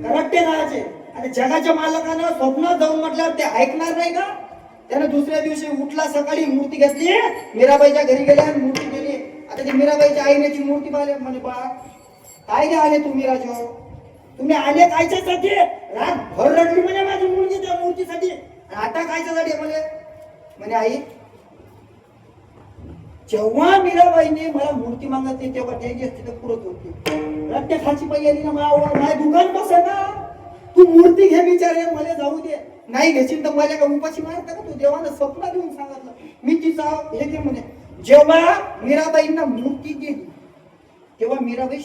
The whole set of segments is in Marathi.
करट्टे राहायचे आणि जगाच्या मालकानं स्वप्नात जाऊन म्हटल्यावर ते ऐकणार नाही का? त्यानं दुसऱ्या दिवशी उठला, सकाळी मूर्ती घेतली, मीराबाईच्या घरी गेल्या आणि मूर्ती गेली. आता ती मीराबाईच्या आईने ती मूर्ती पाहिली, म्हणे बा काय गे आले तुम्ही राजो, तुम्ही आले कायच्यासाठी? रात भर रडली म्हणे माझी मुलगी त्या मूर्तीसाठी. आता कायच्यासाठी? म्हणे आई, जेव्हा मीराबाईने मला मूर्ती मागत तेव्हा द्यायची असते तर पुरत होती. रट्टे खाची पाई आली ना, माझ्या दुकान बस ना, तू मूर्ती घे बिचारे, मला जाऊ दे. नाही घेशील तर मला का उपाशी मारता का? तू देवानं स्वप्न देऊन सांगितलं. मी तिचा हे घे म्हणे. जेव्हा मीराबाईंना मूर्ती दिली तेव्हा मीराबाई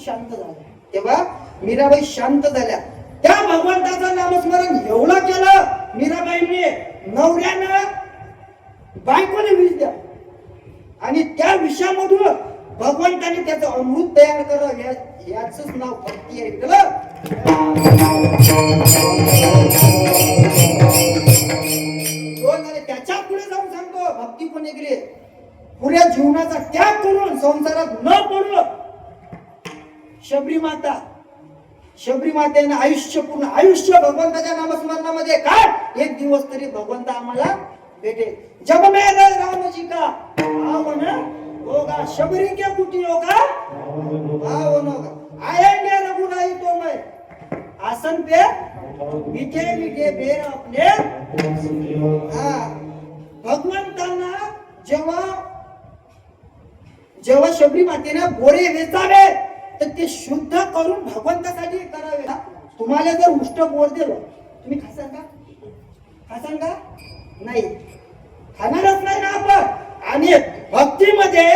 शांत झाल्या. त्या भगवंताचं नामस्मरण एवढं केलं मीराबाईंनी, नवऱ्यानं बायकोने विष द्या आणि त्या विषामधून भगवंताने त्याचं अमृत तयार करावं, याच नाव भक्ती आहे. त्याच्या पुढे जाऊन सांगतो भक्ती कोणी केली. पुऱ्या जीवनाचा त्याग करून संसारात न पडून शबरी मातेने पूर्ण आयुष्य भगवंताच्या नामस्मरणामध्ये काय एक दिवस तरी भगवंत आम्हाला भेटे. जब मैं रामजी का आवन होगा, शबरी के कुटी होगा आवन होगा, आएंगे रघुनाई तो मैं आसन पे मीठे मीठे बेर अपने. भगवंतांना जेव्हा शबरी मातेने बोरे वेचावे तर ते शुद्ध करून भगवंतासाठी करावे. तुम्हाला जर उष्ट बोर दिलं तुम्ही खासान का? नाही, खाणारच नाही ना आपण. आणि भक्तीमध्ये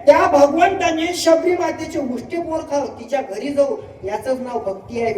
त्या भगवंताने शबरी मातेचे उष्टे बोर खाव, तिच्या घरी जाऊ, याच नाव भक्ती आहे.